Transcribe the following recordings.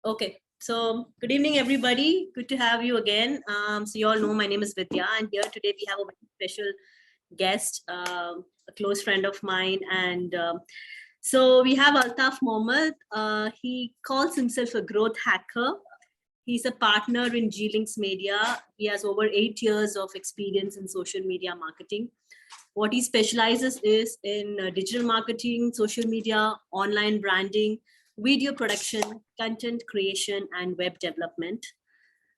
Okay, so good evening, everybody. Good to have you again. So you all know my name is Vidya, and here today we have a very special guest, a close friend of mine, and so we have Altaf Mohammed. He calls himself a growth hacker. He's a partner in G-Links Media. He has over 8 years of experience in social media marketing. What he specializes is in digital marketing, social media, online branding, video production, content creation, and web development.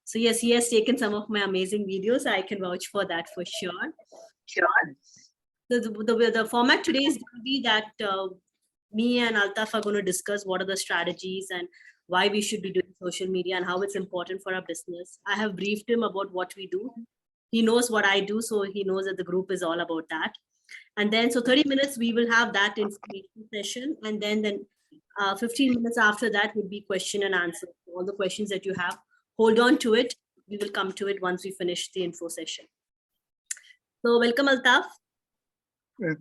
So yes, he has taken some of my amazing videos. I can vouch for that for sure. Sure. The format today is going to be that me and Altaf are going to discuss what are the strategies and why we should be doing social media and how it's important for our business. I have briefed him about what we do. He knows what I do, so he knows that the group is all about that. And then, so 30 minutes, we will have that information session. And then 15 minutes after that would be question and answer. All the questions that you have, hold on to it. We will come to it once we finish the info session. So welcome, Altaf.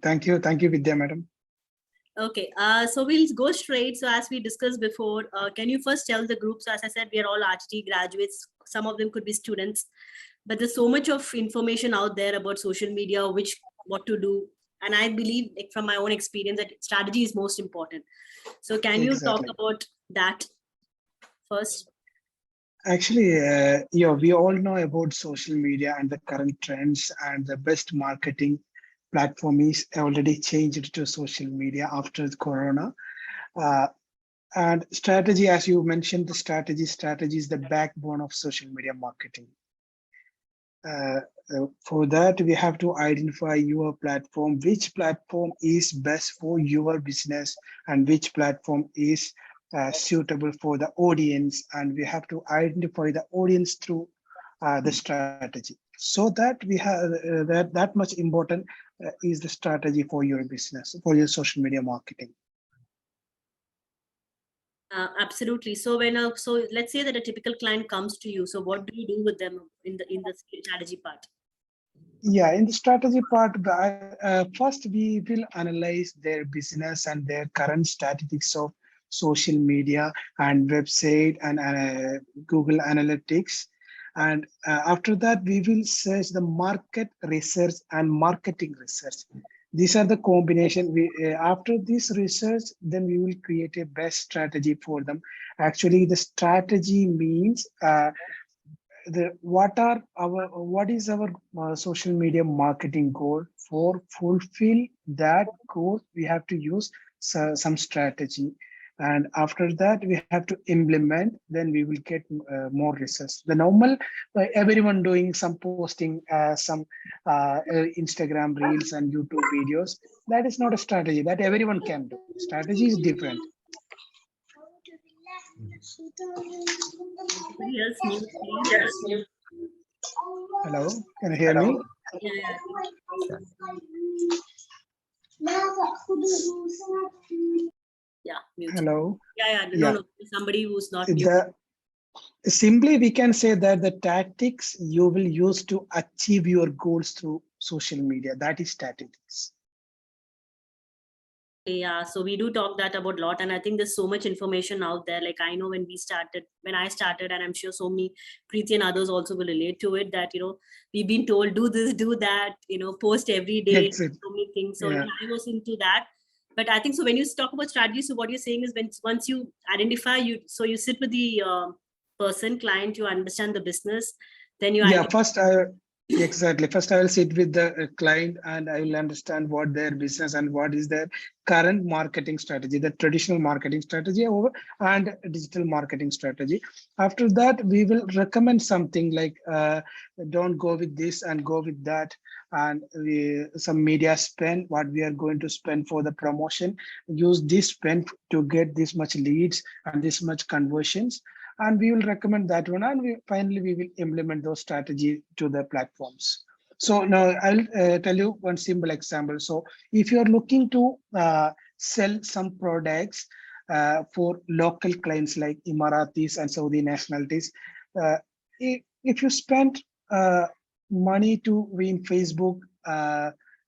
Thank you, Vidya, madam. Okay, so we'll go straight. So as we discussed before, can you first tell the group? So as I said, we are all RTT graduates. Some of them could be students, but there's so much of information out there about social media, what to do. And I believe, like, from my own experience, that strategy is most important. So can you talk about that first? Actually, we all know about social media and the current trends, and the best marketing platform is already changed to social media after the Corona. And strategy, as you mentioned, the strategy is the backbone of social media marketing. For that, we have to identify your platform, which platform is best for your business and which platform is suitable for the audience. And we have to identify the audience through the strategy. So that we have that much important is the strategy for your business, for your social media marketing. Absolutely. So so let's say that a typical client comes to you. So what do you do with them in the strategy part? Yeah, in the strategy part, first we will analyze their business and their current statistics of social media and website and Google Analytics. And after that, we will search the market research and marketing research. These are the combination. After this research, then we will create a best strategy for them. Actually, the strategy means what is our social media marketing goal. For fulfill that goal, we have to use some strategy, and after that we have to implement. Then we will get more results. The normal everyone doing some posting, some Instagram reels and YouTube videos, that is not a strategy that everyone can do. Strategy is different. Hello, can you hear me? Yeah. Hello. No, somebody who's not mute. Simply we can say that the tactics you will use to achieve your goals through social media, that is tactics. Yeah, so we do talk that about a lot, and I think there's so much information out there. Like, I know when I started, and I'm sure so many, Preeti and others also will relate to it, that we've been told do this, do that, post every day, so many things. So yeah, I was into that. But I think so when you talk about strategy, so what you're saying is once you identify, you sit with the client, you understand the business, then you Exactly. First, I will sit with the client and I will understand what their business and what is their current marketing strategy, the traditional marketing strategy and digital marketing strategy. After that, we will recommend something like don't go with this and go with that. And some media spend, what we are going to spend for the promotion, use this spend to get this much leads and this much conversions. And we will recommend that one, and finally we will implement those strategies to the platforms. So now I'll tell you one simple example. So if you're looking to sell some products for local clients like Emiratis and Saudi nationalities, if you spend money to win Facebook,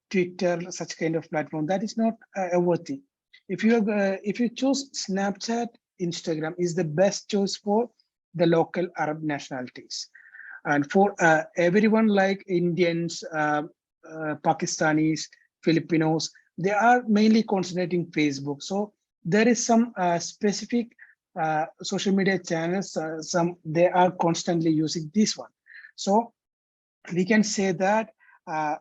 Twitter, such kind of platform, that is not worthy. If you choose Snapchat, Instagram is the best choice for the local Arab nationalities. And for everyone like Indians, Pakistanis, Filipinos, they are mainly concentrating Facebook. So there is some specific social media channels, some they are constantly using this one. So we can say that a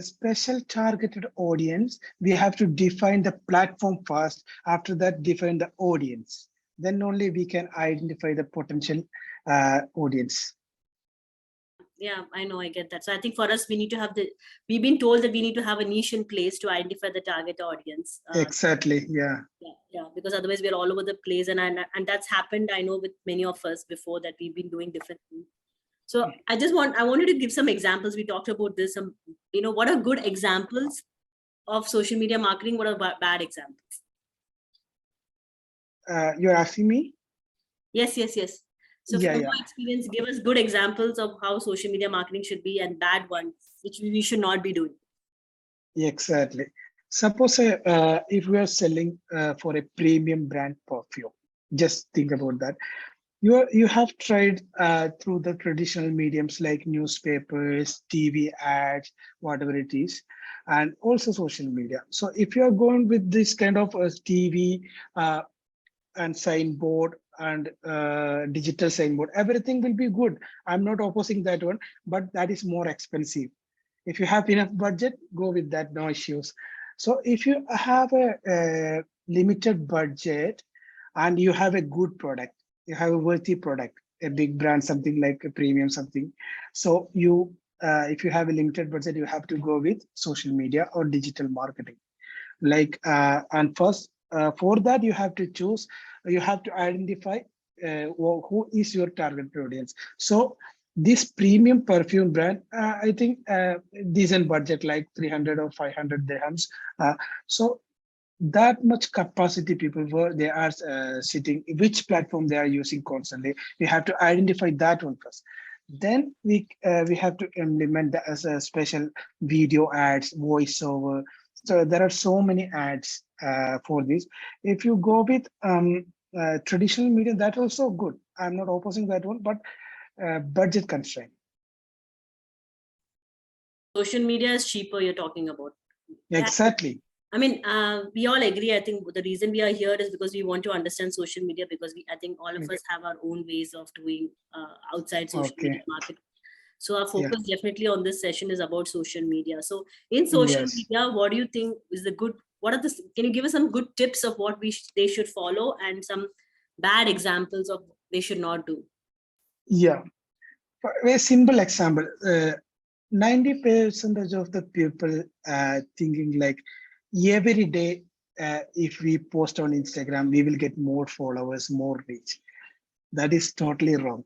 special targeted audience, we have to define the platform first. After that, define the audience. Then only we can identify the potential audience. Yeah, I know, I get that. So I think for us, we need to have we've been told that we need to have a niche in place to identify the target audience. Exactly, yeah. Yeah, because otherwise we're all over the place. And that's happened, I know, with many of us before, that we've been doing different things. So I wanted to give some examples. We talked about this, what are good examples of social media marketing? What are bad examples? You're asking me? Yes. So Yeah, from yeah. your experience, give us good examples of how social media marketing should be and bad ones, which we should not be doing. Exactly. Suppose if we are selling for a premium brand perfume, just think about that. You have tried through the traditional mediums like newspapers, TV ads, whatever it is, and also social media. So if you are going with this kind of TV and signboard and digital signboard, everything will be good. I'm not opposing that one, but that is more expensive. If you have enough budget, go with that, no issues. So if you have a limited budget and you have a good product, you have a worthy product, a big brand, something like a premium something. So if you have a limited budget, you have to go with social media or digital marketing. And first, for that, you have to choose, you have to identify who is your target audience. So this premium perfume brand, I think decent budget like 300 or 500 dirhams. So that much capacity people were they are sitting, which platform they are using constantly. We have to identify that one first. Then we have to implement that as a special video ads, voiceover. So there are so many ads for this. If you go with traditional media, that's also good. I'm not opposing that one, but budget constraint. Social media is cheaper, you're talking about. Exactly. I mean, we all agree. I think the reason we are here is because we want to understand social media, because I think all of us have our own ways of doing outside social media marketing. So our focus definitely on this session is about social media. So in social media, what do you think is can you give us some good tips of what they should follow and some bad examples of they should not do? Yeah, a simple example. 90% of the people thinking like every day, if we post on Instagram, we will get more followers, more reach. That is totally wrong.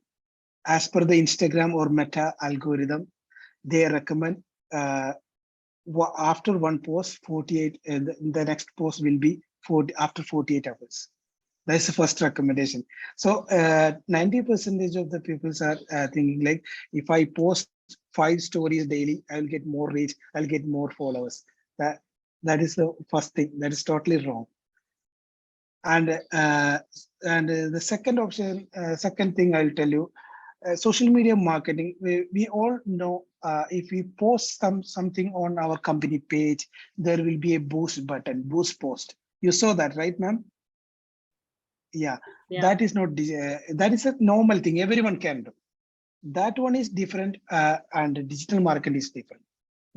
As per the Instagram or Meta algorithm, they recommend after one post, 48, the next post will be after 48 hours. That's the first recommendation. So 90% of the people are thinking like, if I post 5 stories daily, I'll get more reach, I'll get more followers. That is the first thing. That is totally wrong. And the second option, second thing I'll tell you, social media marketing. We all know if we post something on our company page, there will be a boost button, boost post. You saw that, right, ma'am? Yeah, that is not that is a normal thing everyone can do. That one is different, and digital marketing is different.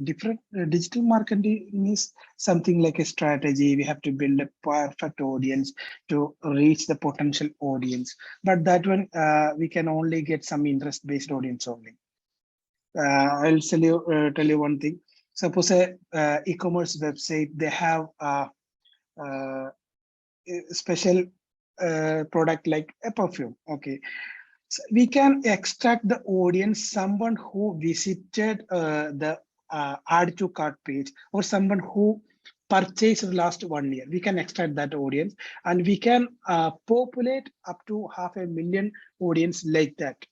Digital marketing is something like a strategy. We have to build a perfect audience to reach the potential audience, but that one we can only get some interest based audience only. I'll tell you one thing. Suppose a e-commerce website, they have a special product like a perfume. Okay, so we can extract the audience, someone who visited the add to cart page, or someone who purchased last 1 year. We can extract that audience, and we can populate up to 500,000 audience like that.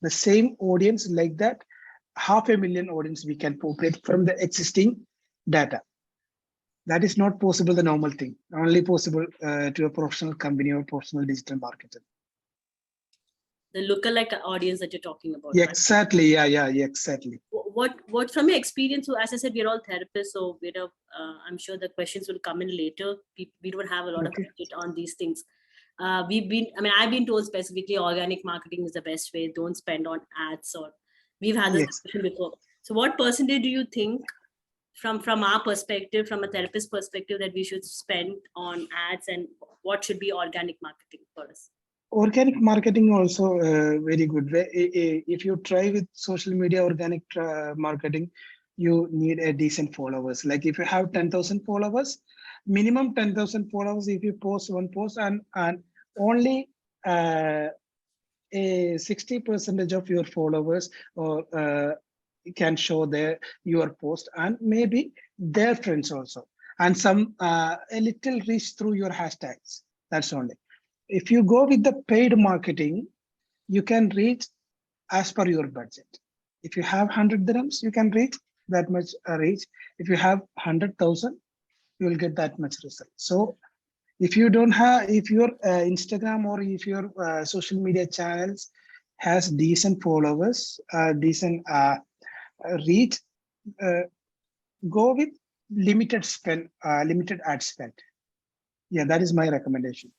The same audience like that, 500,000 audience we can populate from the existing data. That is not possible, the normal thing, only possible to a professional company or professional digital marketer. The lookalike audience that you're talking about, Yeah, right? exactly. Yeah, exactly. What from your experience? So as I said, we're all therapists, so I'm sure the questions will come in later. We don't have a lot of Okay. budget on these things. I've been told specifically organic marketing is the best way. Don't spend on ads, or we've had this Yes. discussion before. So what percentage do you think from our perspective, from a therapist perspective, that we should spend on ads, and what should be organic marketing for us? Organic marketing also very good way. If you try with social media organic marketing, you need a decent followers. Like if you have 10,000 followers, minimum 10,000 followers, if you post one post and only a 60% of your followers or can show your post, and maybe their friends also, and some a little reach through your hashtags. That's only. If you go with the paid marketing, you can reach as per your budget. If you have 100 dirhams, you can reach that much reach. If you have 100,000, you will get that much result. So if you don't have, if your Instagram or if your social media channels has decent followers, decent reach, uh, go with limited spend, limited ad spend. Yeah, that is my recommendation.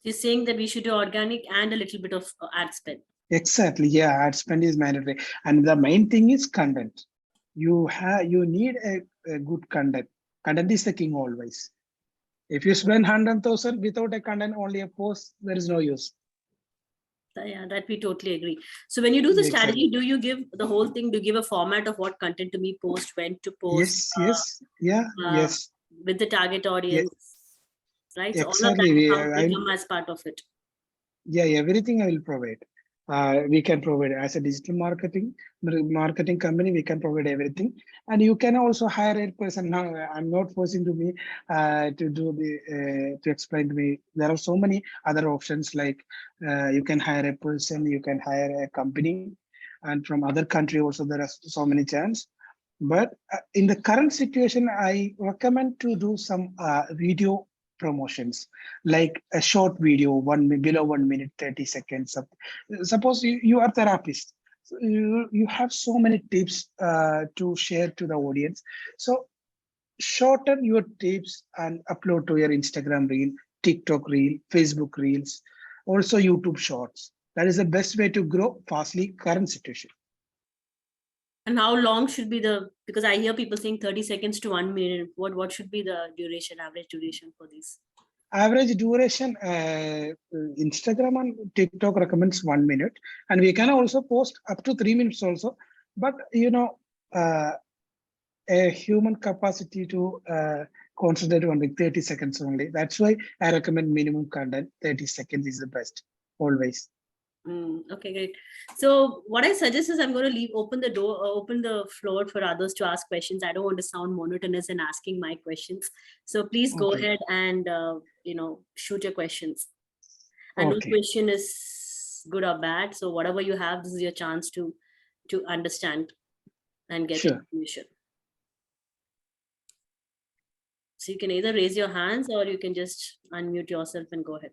You're saying that we should do organic and a little bit of ad spend. Exactly. Yeah, ad spend is mandatory, and the main thing is content. You need a good content. Content is the king always. If you spend 100,000 without a content, only a post, there is no use. Yeah, that we totally agree. So when you do the strategy, Exactly. do you give the whole thing? Do you give a format of what content to be post, when to post? Yes. Yeah. Yes. With the target Yeah. audience, right? So all of that Exactly. will come as part of it. Yeah, everything I will provide. We can provide as a digital marketing company. We can provide everything, and you can also hire a person. Now, I'm not forcing to me to do to explain to me. There are so many other options. Like you can hire a person, you can hire a company, and from other country also there are so many chance. But in the current situation, I recommend to do some video promotions, like a short video, below 1 minute, 30 seconds. Suppose you are therapist, so you have so many tips to share to the audience. So shorten your tips and upload to your Instagram reel, TikTok reel, Facebook reels, also YouTube shorts. That is the best way to grow fastly current situation. And how long should be because I hear people saying 30 seconds to 1 minute. What should be the duration, average duration for these? Average duration, Instagram and TikTok recommends 1 minute, and we can also post up to 3 minutes also. But a human capacity to concentrate only 30 seconds only. That's why I recommend minimum content. 30 seconds is the best always. Okay, great. So what I suggest is I'm going to open the floor for others to ask questions. I don't want to sound monotonous in asking my questions. So please go ahead and, shoot your questions. And no question is good or bad. So whatever you have, this is your chance to understand and get information. So you can either raise your hands or you can just unmute yourself and go ahead.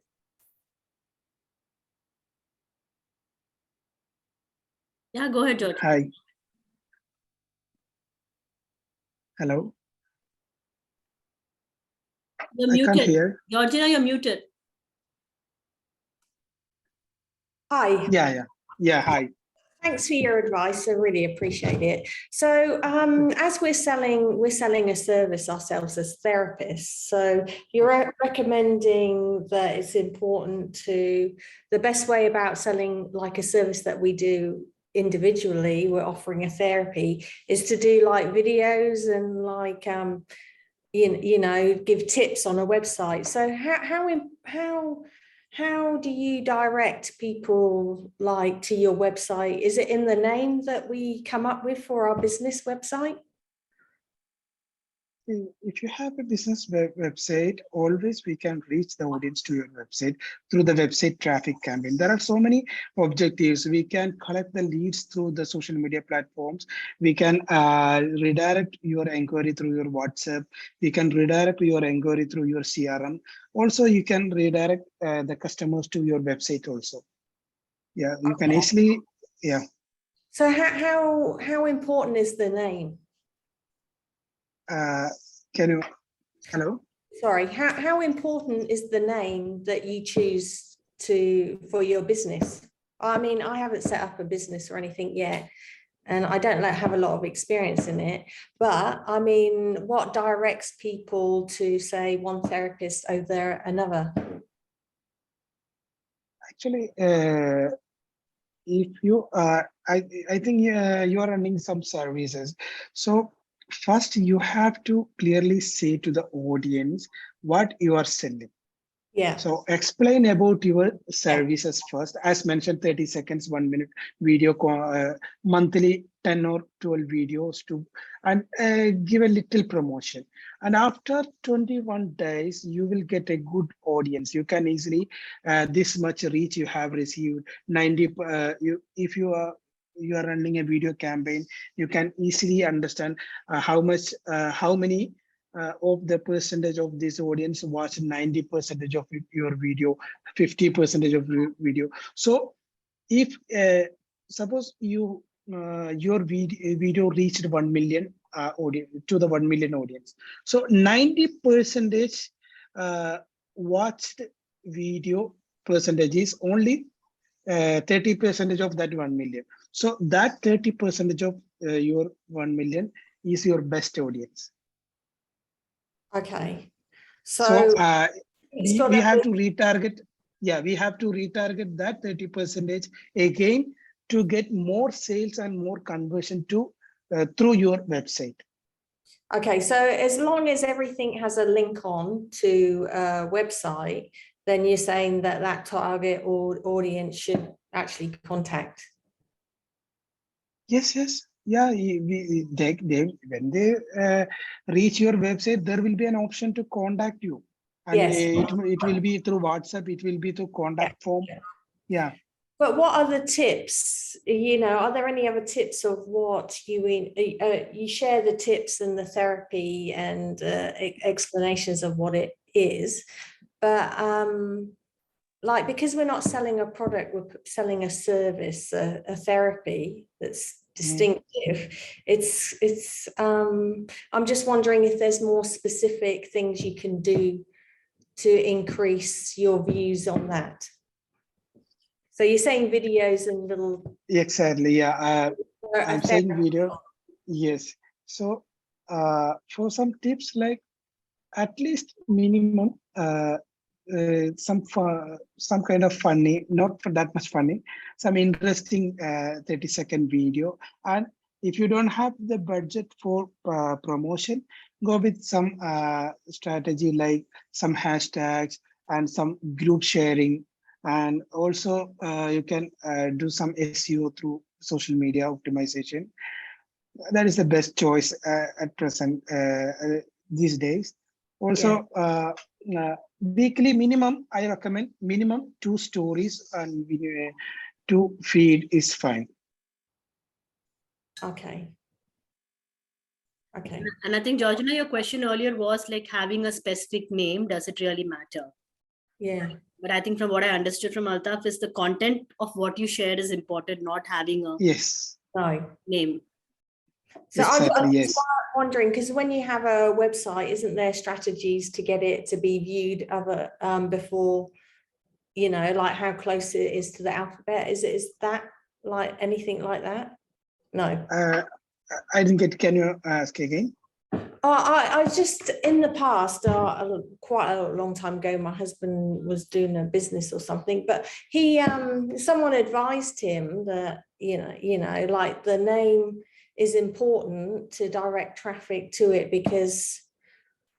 Yeah, go ahead, George. Hi. Hello. You're muted. I can't hear. Georgina, you're muted. Hi. Yeah. Hi. Thanks for your advice. I really appreciate it. So, as we're selling a service ourselves as therapists. So, you're recommending that it's important to the best way about selling like a service that we do individually. We're offering a therapy is to do like videos and like give tips on a website. So, how do you direct people like to your website? Is it in the name that we come up with for our business website? if you have a business website, always we can reach the audience to your website through the website traffic campaign. There are so many objectives. We can collect the leads through the social media platforms. We can redirect your inquiry through your WhatsApp. We can redirect your inquiry through your CRM. Also, you can redirect the customers to your website also. Yeah, you can easily, yeah. So how important is the name? Can you, hello? Sorry, how important is the name that you choose for your business? I mean, I haven't set up a business or anything yet, and I don't have a lot of experience in it, but I mean, what directs people to say one therapist over another? Actually, if you, I think you are running some services. So first you have to clearly say to the audience what you are selling. Yeah. So explain about your services first, as mentioned, 30 seconds, 1 minute video, monthly 10 or 12 videos and give a little promotion. And after 21 days, you will get a good audience. You can easily, this much reach you have received 90, if you are running a video campaign, you can easily understand how many of the percentage of this audience watch 90% of your video, 50% of video. So if suppose your video reached 1 million audience, to the 1 million audience, so 90% watched video percentage is only 30% of that 1 million. So that 30% of your 1 million is your best audience. Okay. So we have to be retarget. Yeah, we have to retarget that 30% again to get more sales and more conversion to through your website. Okay, so as long as everything has a link on to a website, then you're saying that target audience should actually contact. Yes, yes. Yeah, when they reach your website, there will be an option to contact you. And Yes. it will be through WhatsApp, it will be through contact form. Yeah. But what other tips, are there any other tips of what you share the tips and the therapy and explanations of what it is, but like, because we're not selling a product, we're selling a service, a therapy that's distinctive. It's I'm just wondering if there's more specific things you can do to increase your views on that. So you're saying videos and little. Exactly. Yeah. I'm saying video. Yes. So for some tips, like at least minimum some kind of funny, not for that much funny, some interesting 30-second video. And if you don't have the budget for promotion, go with some strategy like some hashtags and some group sharing. And also you can do some SEO through social media optimization. That is the best choice at present these days. Also, weekly minimum, I recommend minimum 2 stories and 2 feed is fine. Okay. Okay. And I think, Georgina, your question earlier was like having a specific name. Does it really matter? Yeah. But I think from what I understood from Altaf is the content of what you share is important, not having a name. So exactly, I'm yes. wondering, because when you have a website, isn't there strategies to get it to be viewed before, like how close it is to the alphabet? Is that like anything like that? No. I didn't get, can you ask again? I just, in the past, quite a long time ago, my husband was doing a business or something, but someone advised him that, like the name is important to direct traffic to it, because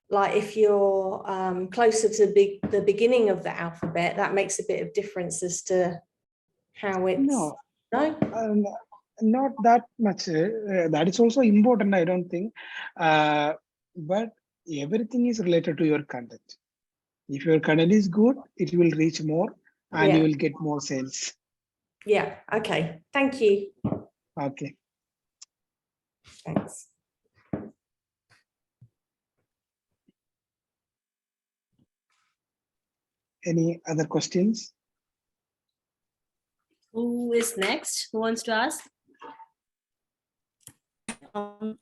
like if you're closer to the beginning of the alphabet, that makes a bit of difference as to how it's. No? Not that much. That is also important, I don't think. but everything is related to your content. If your content is good, it will reach more and you Yeah. will get more sales. Yeah. Okay. Thank you. Okay. Thanks. Any other questions? Who is next? Who wants to ask? Um,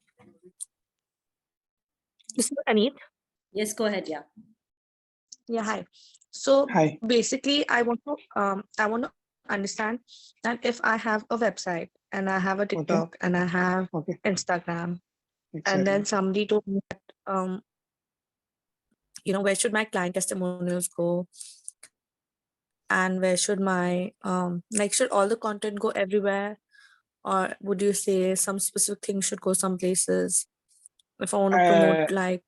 this is Aneet. Yes, go ahead. Yeah. Yeah, hi. So Hi. basically, I want to understand that if I have a website and I have a TikTok and I have Okay. Instagram, and Exactly. then somebody told me that where should my client testimonials go, and where should my should all the content go everywhere, or would you say some specific things should go some places? If I want to promote like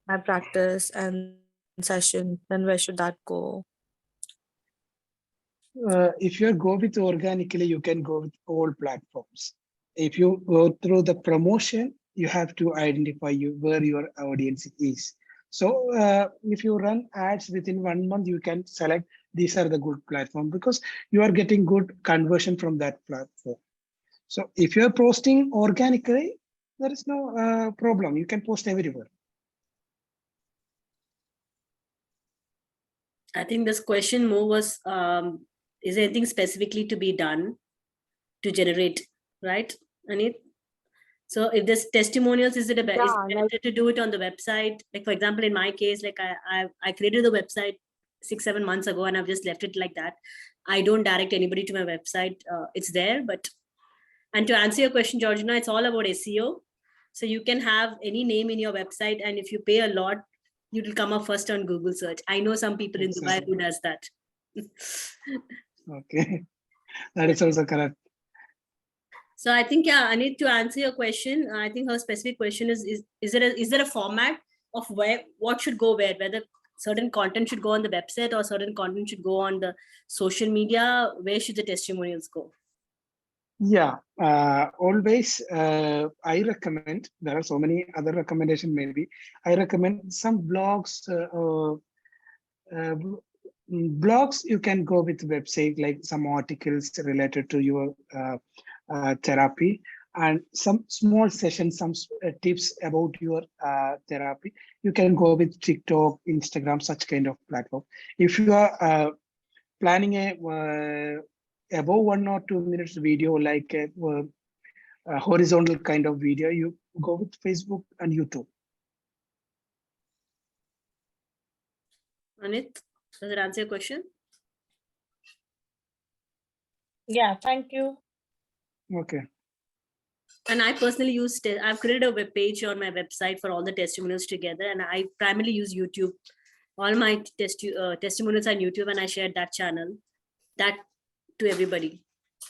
my practice and session, then where should that go? If you go with organically, you can go with all platforms. If you go through the promotion, you have to identify where your audience is. So if you run ads within 1 month, you can select these are the good platform because you are getting good conversion from that platform. So if you're posting organically, there is no problem. You can post everywhere. I think this question more was, is there anything specifically to be done to generate, right, Anit? So if there's testimonials, is it is it better to do it on the website? Like, for example, in my case, like I created the website 6-7 months ago and I've just left it like that. I don't direct anybody to my website. It's there, and to answer your question, Georgina, it's all about SEO. So you can have any name in your website, and if you pay a lot, you will come up first on Google search. I know some people in Dubai who does that. Okay, that is also correct. So I think, yeah, I need to answer your question. I think her specific question is there a format of what should go where, whether certain content should go on the website or certain content should go on the social media? Where should the testimonials go? Yeah, always I recommend, there are so many other recommendations maybe, I recommend some blogs, blogs you can go with website, like some articles related to your therapy and some small sessions, some tips about your therapy. You can go with TikTok, Instagram, such kind of platform. If you are planning a above 1 or 2 minutes video, like a horizontal kind of video, you go with Facebook and YouTube. Anit, does it answer your question? Yeah, thank you. Okay. And I personally I've created a web page on my website for all the testimonials together, and I primarily use YouTube. All my testimonials on YouTube, and I shared that channel, that to everybody.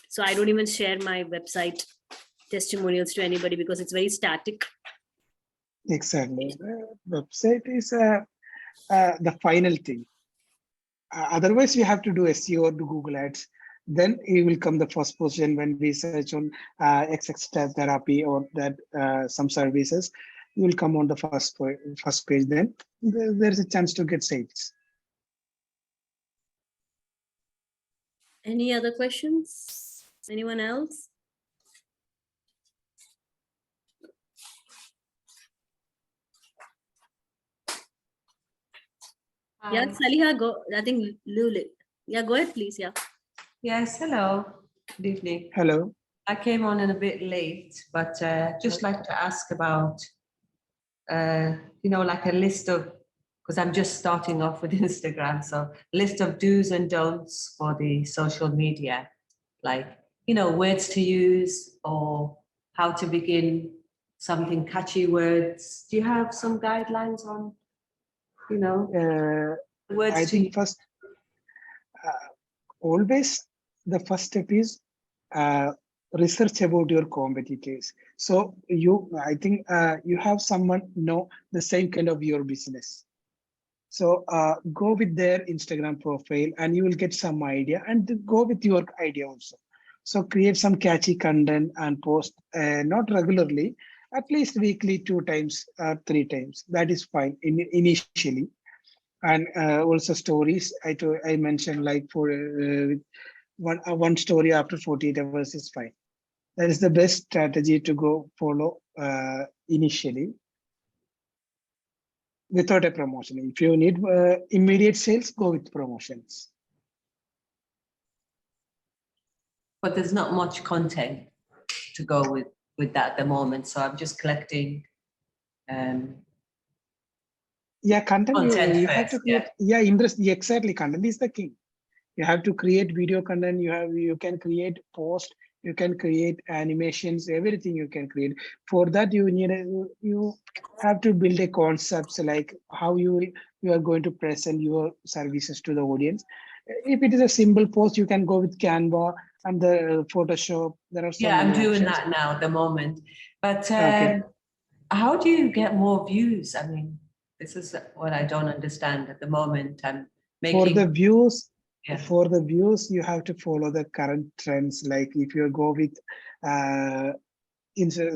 So I don't even share my website testimonials to anybody because it's very static. Exactly. The website is the final thing. Otherwise, we have to do SEO or do Google Ads. Then it will come the first position when we search on XX therapy or that some services. You will come on the first page. Then there's a chance to get sales. Any other questions? Anyone else? Yeah, Saliha, go. I think Lulu. Yeah, go ahead, please. Yeah. Yes, hello. Good evening. Hello. I came on in a bit late, but just like to ask about, like a list of, because I'm just starting off with Instagram, so list of do's and don'ts for the social media, like, words to use or how to begin something, catchy words. Do you have some guidelines on, words I to think use? first, always the first step is research about your competitors. So I think you have someone know the same kind of your business. So go with their Instagram profile and you will get some idea, and go with your idea also. So create some catchy content and post not regularly, at least weekly 2 times or 3 times. That is fine initially. And also stories. I mentioned like for one story after 48 hours is fine. That is the best strategy to go follow initially without a promotion. If you need immediate sales, go with promotions. But there's not much content to go with that at the moment. So I'm just collecting Yeah, content, Content you have to first, create. Yeah, interest. Exactly, content is the king. You have to create video content. You can create post. You can create animations. Everything you can create. For that, you have to build a concepts like how you are going to present your services to the audience. If it is a simple post, you can go with Canva and the Photoshop. There are so yeah, I'm many doing options. that now at the moment. But Okay. how do you get more views? I mean, this is what I don't understand at the moment. I'm For the making, views, yeah, you have to follow the current trends. Like if you go with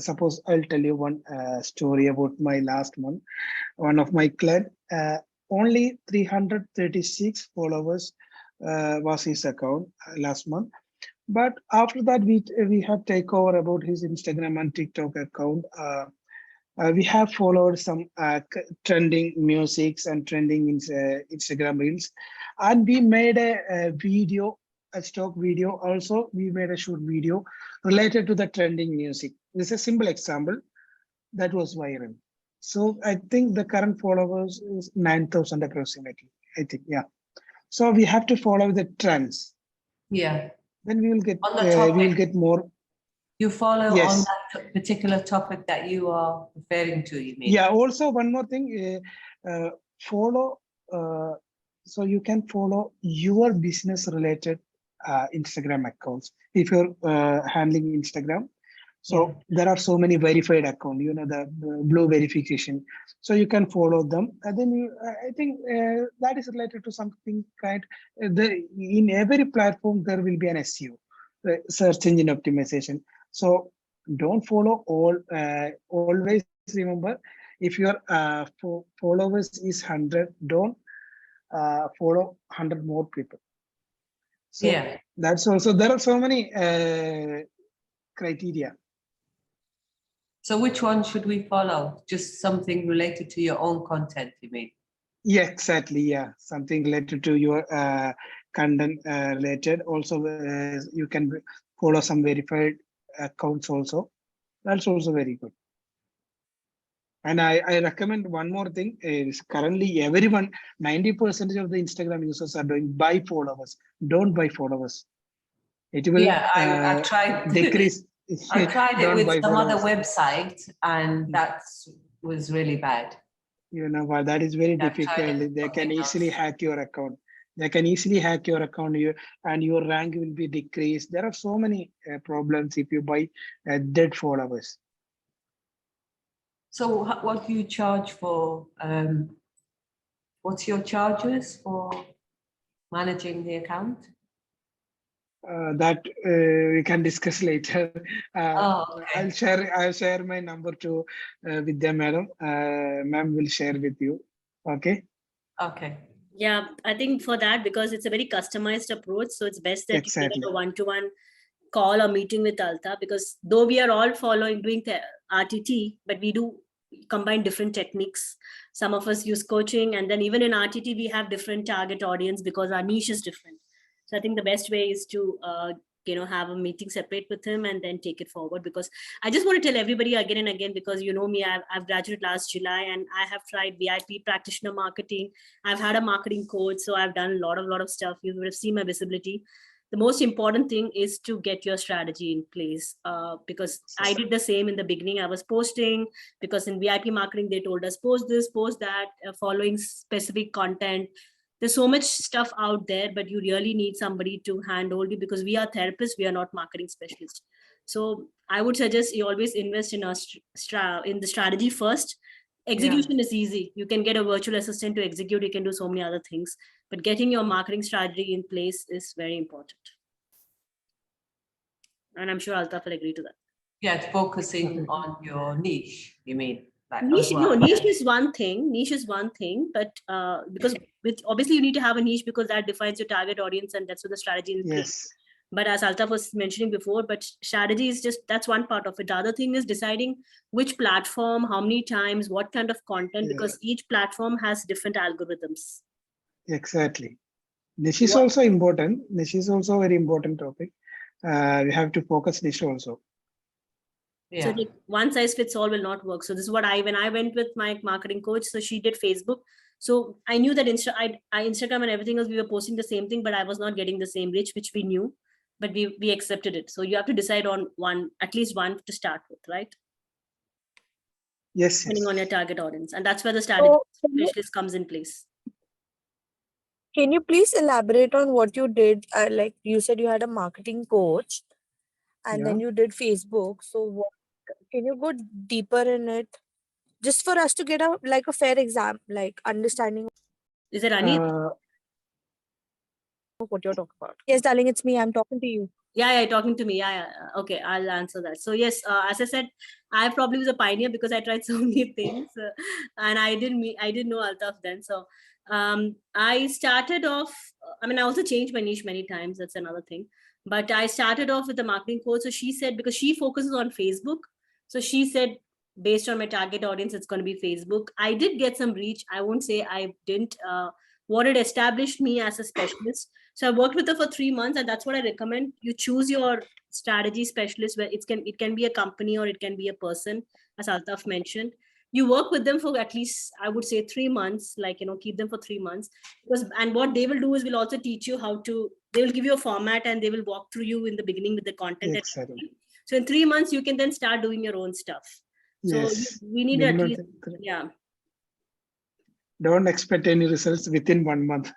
suppose I'll tell you one story about my last month. One of my client, only 336 followers was his account last month. But after that, we have take over about his Instagram and TikTok account. We have followed some trending musics and trending Instagram reels, and we made a video, a stock video. Also, we made a short video related to the trending music. This is a simple example that was viral. So I think the current followers is 9,000 approximately. I think, yeah. So we have to follow the trends. yeah. Then we will On the topic, more. you follow on Yes. that particular topic that you are referring to, you mean? Yeah. Also, one more thing. Follow. So you can follow your business related Instagram accounts if you're handling Instagram. So there are so many verified accounts, the blue verification. So you can follow them. And then I think that is related to something in every platform, there will be an SEO, search engine optimization. So don't follow all, always remember, if your followers is 100, don't follow 100 more people. So Yeah. that's also, there are so many criteria. So which one should we follow? Just something related to your own content, you mean? Yeah, exactly. Yeah, something related to your content related. Also, you can follow some verified accounts also. That's also very good. And I recommend one more thing is currently everyone, 90% of the Instagram users are doing buy followers. Don't buy followers. It will Yeah, I tried. decrease. I tried it Don't with buy some other followers. website, and that was really bad. But that is very I've tried difficult. it with They can something easily else. hack your account. They can easily hack your account, and your rank will be decreased. There are so many problems if you buy dead followers. So what do you charge for? What's your charges for managing the account? That we can discuss later. Okay. I'll share my number to Vidya madam. Ma'am will share with you. Okay. Okay. Yeah, I think for that, because it's a very customized approach, so it's best that you get Exactly. a one-to-one call or meeting with Alta, because though we are all doing the RTT, but we do combine different techniques. Some of us use coaching, and then even in RTT, we have different target audience because our niche is different. So I think the best way is to have a meeting separate with him and then take it forward. Because I just want to tell everybody again and again, because you know me, I've graduated last July and I have tried VIP practitioner marketing. I've had a marketing coach, so I've done a lot of stuff. You would have seen my visibility. The most important thing is to get your strategy in place, because I did the same in the beginning. I was posting because in VIP marketing they told us post this, post that, following specific content. There's so much stuff out there, but you really need somebody to handhold you, because we are therapists, we are not marketing specialists. So I would suggest you always invest in in the strategy first. Execution is easy. You can get a virtual assistant to execute. You can do so many other things, but getting your marketing strategy in place is very important. And I'm sure Altaf will agree to that. Yeah, it's focusing on your niche, you mean? Like as Niche, no, well. niche is one thing. Niche is one thing, but because with obviously you need to have a niche because that defines your target audience and that's what the strategy is. Yes. But as Altaf was mentioning before, but strategy is just that's one part of it. The other thing is deciding which platform, how many times, what kind of content, Yeah. because each platform has different algorithms. Exactly. Niche is What- also important. Niche is also a very important topic. We have to focus niche also. So Yeah. like one size fits all will not work. So this is what when I went with my marketing coach, so she did Facebook. So I knew that Instagram and everything else, we were posting the same thing, but I was not getting the same reach, which we knew, but we accepted it. So you have to decide on one, at least one to start with, right? Yes. Depending Yes. on your target audience. And that's where the strategy So specialist comes in place. can you please elaborate on what you did? Like you said, you had a marketing coach, and then Yeah. you did Facebook. So what, can you go deeper in it, just for us to get a fair exam, like understanding Is it Anit? of what you're talking about? Yes, darling, it's me. I'm talking to you. Yeah, talking to me. Yeah. Okay, I'll answer that. So yes, as I said, I probably was a pioneer because I tried so many things, and I didn't know Altaf then. So I started off. I mean, I also changed my niche many times. That's another thing. But I started off with the marketing coach. So she said, because she focuses on Facebook, so she said, based on my target audience, it's going to be Facebook. I did get some reach. I won't say I didn't. What it established me as a specialist. So I worked with her for 3 months, and that's what I recommend. You choose your strategy specialist, where it can be a company or it can be a person, as Altaf mentioned. You work with them for at least, I would say, 3 months, like, keep them for 3 months. And what they will do is will also teach you how to, they will give you a format and they will walk through you in the beginning with the content. Exactly. So in 3 months, you can then start doing your own stuff. So Yes. we need at Minimum least, correct. yeah. Don't expect any results within 1 month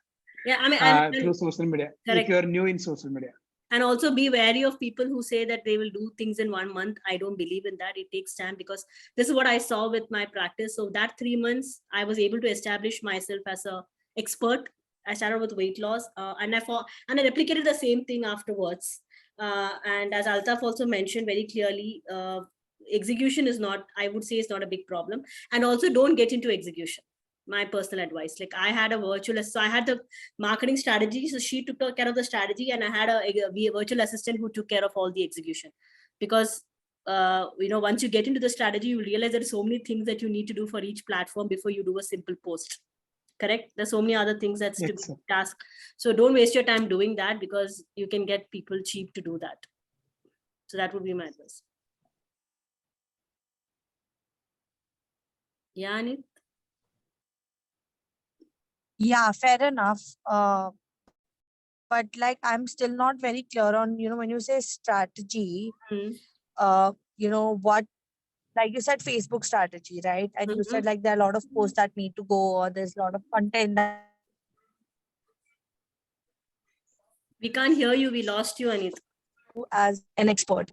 Yeah, I mean, through social media. correct. If you are new in social media. And also be wary of people who say that they will do things in 1 month. I don't believe in that. It takes time, because this is what I saw with my practice. So that 3 months, I was able to establish myself as a expert. I started with weight loss, and I replicated the same thing afterwards. And as Altaf also mentioned very clearly, execution is not, I would say, is not a big problem. And also don't get into execution. My personal advice, like I had a so I had the marketing strategy, so she took care of the strategy, and I had a virtual assistant who took care of all the execution. Because once you get into the strategy, you realize there are so many things that you need to do for each platform before you do a simple post. Correct? There's so many other things that's to Exactly. task. So don't waste your time doing that, because you can get people cheap to do that. So that would be my advice. Yeah, Anit? Yeah, fair enough. But like I'm still not very clear on, when you say strategy, what, like you said, Facebook strategy, right? And you said like there are a lot of posts that need to go, or there's a lot of content that We can't hear you. We lost you, Anit. as an expert.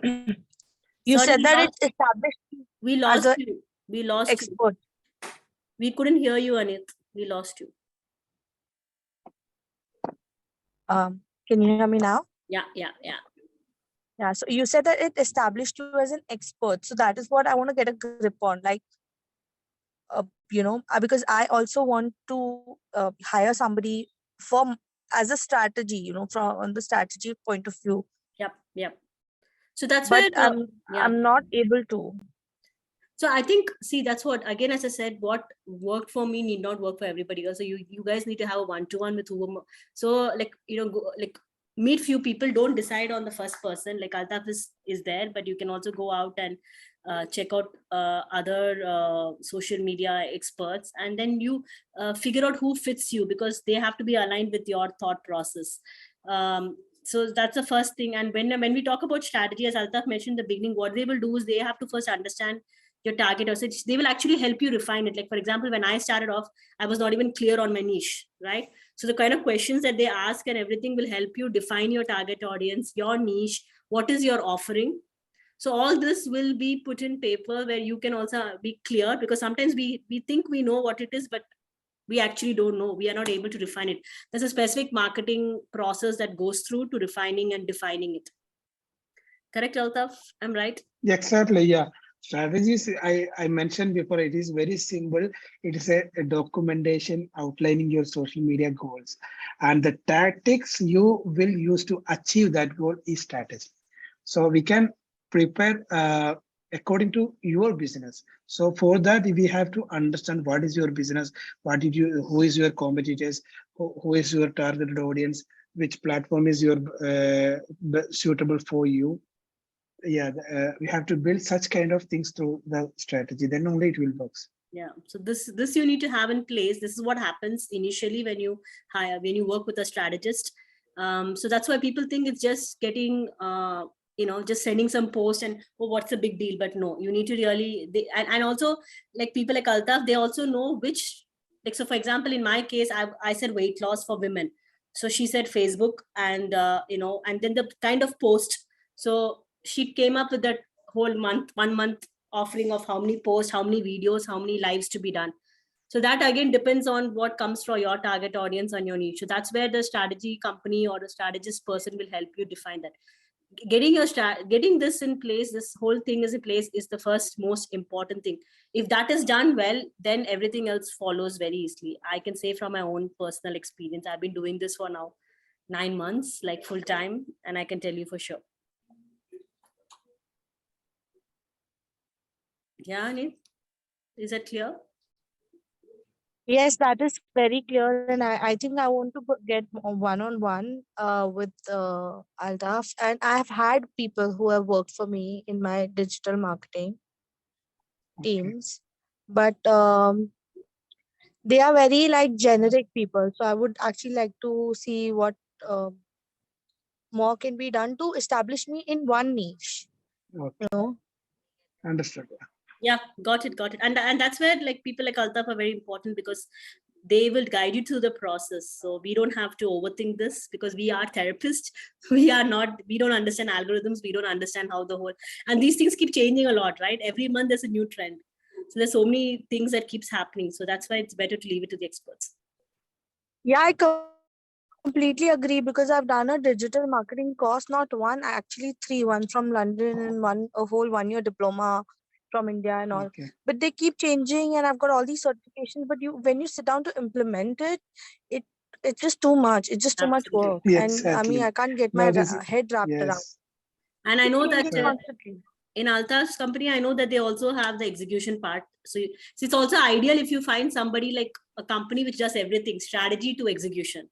You Sorry, said that it's established we as lost an you. We lost you. expert. We couldn't hear you, Anit. We lost you. Can you hear me now? Yeah. Yeah. So you said that it established you as an expert. So that is what I want to get a grip on. Like, because I also want to hire somebody as a strategy, from on the strategy point of view. Yep. So that's But where I'm not able to. So I think, see, that's what, again, as I said, what worked for me need not work for everybody else. So you guys need to have a one-to-one with whom. So meet few people. Don't decide on the first person. Like Altaf is there, but you can also go out and check out other social media experts, and then you figure out who fits you, because they have to be aligned with your thought process. So that's the first thing. And when we talk about strategy, as Altaf mentioned in the beginning, what they will do is they have to first understand your target audience. They will actually help you refine it. Like, for example, when I started off, I was not even clear on my niche, right? So the kind of questions that they ask and everything will help you define your target audience, your niche, what is your offering. So all this will be put in paper where you can also be clear, because sometimes we think we know what it is, but we actually don't know. We are not able to refine it. There's a specific marketing process that goes through to refining and defining it. Correct, Altaf? I'm right. Exactly, yeah. Strategies, I mentioned before, it is very simple. It is a documentation outlining your social media goals. And the tactics you will use to achieve that goal is strategy. So we can prepare according to your business. So for that, we have to understand what is your business, what did you, who is your competitors, who is your targeted audience, which platform is your suitable for you. Yeah, we have to build such kind of things through the strategy, then only it will work. Yeah, so this you need to have in place. This is what happens initially when you work with a strategist. So that's why people think it's just getting just sending some post and, oh, what's the big deal? But no, you need to really and also, like, people like Altaf, they also know which, like, so for example, in my case, I said weight loss for women, so she said Facebook, and and then the kind of post. So she came up with that whole 1 month offering of how many posts, how many videos, how many lives to be done. So that again depends on what comes from your target audience and your niche. So that's where the strategy company or the strategist person will help you define that. Getting this in place, this whole thing is in place, is the first most important thing. If that is done well, then everything else follows very easily. I can say from my own personal experience, I've been doing this for now 9 months, like full time, and I can tell you for sure. Yeah, Anil, is that clear? Yes, that is very clear. And I think I want to get one-on-one with Altaf. And I have had people who have worked for me in my digital marketing teams, but they are very like generic people. So I would actually like to see what more can be done to establish me in one niche. Okay. You know? Understood. Yeah, got it. And that's where, like, people like Altaf are very important, because they will guide you through the process. So we don't have to overthink this, because we are therapists. We don't understand algorithms. We don't understand how the whole, and these things keep changing a lot, right? Every month there's a new trend. So there's so many things that keeps happening. So that's why it's better to leave it to the experts. Yeah, I completely agree, because I've done a digital marketing course, not one, actually three, one from London and a whole 1-year diploma from India and all. Okay. But they keep changing, and I've got all these certifications. But when you sit down to implement it, it's just too much. It's just too much Absolutely. work, Yeah, and I mean, exactly. I can't get my That is, head wrapped around. yes. And I know that Changing constantly. in Altaf's company, I know that they also have the execution part. So it's also ideal if you find somebody like a company which does everything, strategy to execution.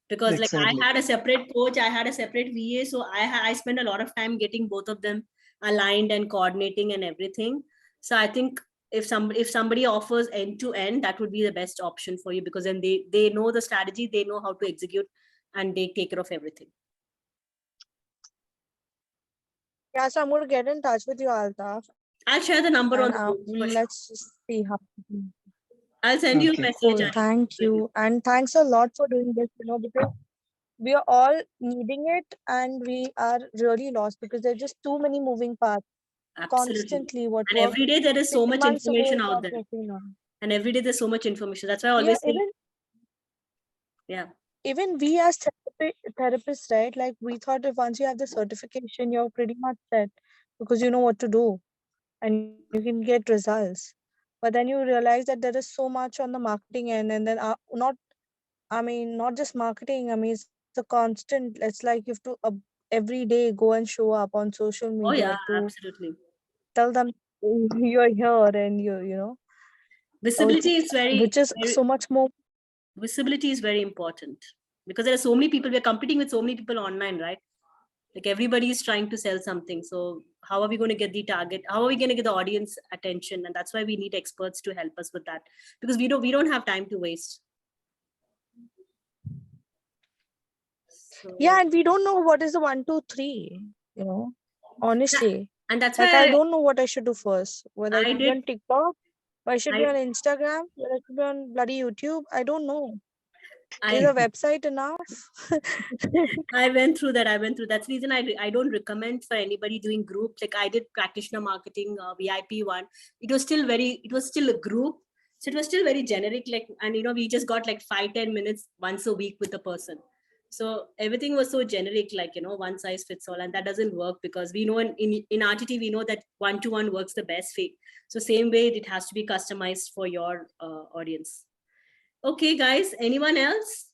Because like Exactly. I had a separate coach, I had a separate VA. So I spent a lot of time getting both of them aligned and coordinating and everything. So I think if somebody offers end to end, that would be the best option for you, because then they know the strategy, they know how to execute, and they take care of everything. Yeah, so I'm going to get in touch with you, Altaf. I'll share the number on And the group for sure. let's just see how. I'll send you a Okay. message. Cool. Anil. Thank you. And thanks a lot for doing this, because we are all needing it, and we are really lost because there are just too many moving parts. Absolutely. Constantly, what And worked every day there is so 6 much months ago information is out not there. working now. And every day there's so much information. That's why I Yeah, always say, yeah. even we as therapists, right? Like, we thought if once you have the certification, you're pretty much set, because you know what to do and you can get results. But then you realize that there is so much on the marketing end, and then not just marketing. I mean, it's a constant. It's like you have to every day go and show up on social Oh media yeah, to absolutely. tell them you're here, and you know, Visibility is which is so much more. visibility is very important, because there are so many people, we're competing with so many people online, right? Like everybody is trying to sell something. So how are we going to get the target? How are we going to get the audience attention? And that's why we need experts to help us with that, because we don't have time to waste. So, Yeah, and we don't know what is the 1, 2, 3. You know, honestly, and that's like, why I don't know what I should do first. Whether I I should be did. on TikTok, or I should be I- on Instagram, or I should be on bloody YouTube. I don't know. Is I a website enough? I went through that. That's the reason I don't recommend for anybody doing group. Like I did practitioner marketing, VIP one. It was still a group. So it was still very generic. Like, and we just got like 5-10 minutes once a week with the person. So everything was so generic, like, one size fits all, and that doesn't work because we know in RTT, we know that one-to-one works the best way. So same way, it has to be customized for your audience. Okay, guys, anyone else?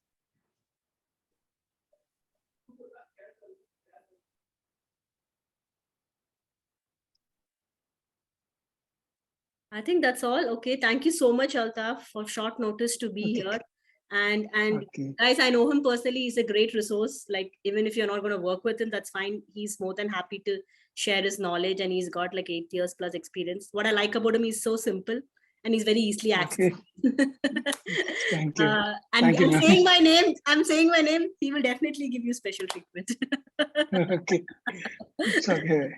I think that's all. Okay, thank you so much, Altaf, for short notice to be Okay. here. And Okay. guys, I know him personally. He's a great resource. Like, even if you're not going to work with him, that's fine. He's more than happy to share his knowledge, and he's got like 8 years plus experience. What I like about him, he's so simple and he's very easily Okay. accessible. Thank you. And Thank you, I'm ma'am. saying my name. I'm saying my name. He will definitely give you special treatment. Okay. It's okay.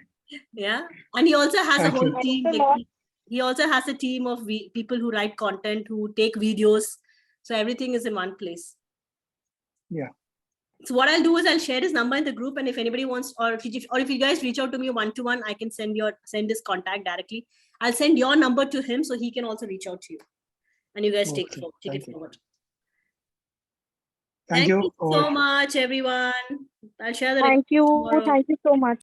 Yeah, and he also has a Thank whole you. team. Thanks a like, lot. he also has a team of people who write content, who take videos. So everything is in one place. Yeah. So what I'll do is I'll share his number in the group, and if anybody wants, or if you guys reach out to me one-to-one, I can send his contact directly. I'll send your number to him so he can also reach out to you, and you guys take Okay. it Thank you. forward. Thank you. so much, everyone. I'll share the Thank you. tomorrow. Thank you so much.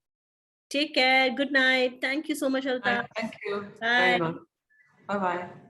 Take care. Good night. Thank you so much, Alta. Thank you Bye. very much. Bye-bye.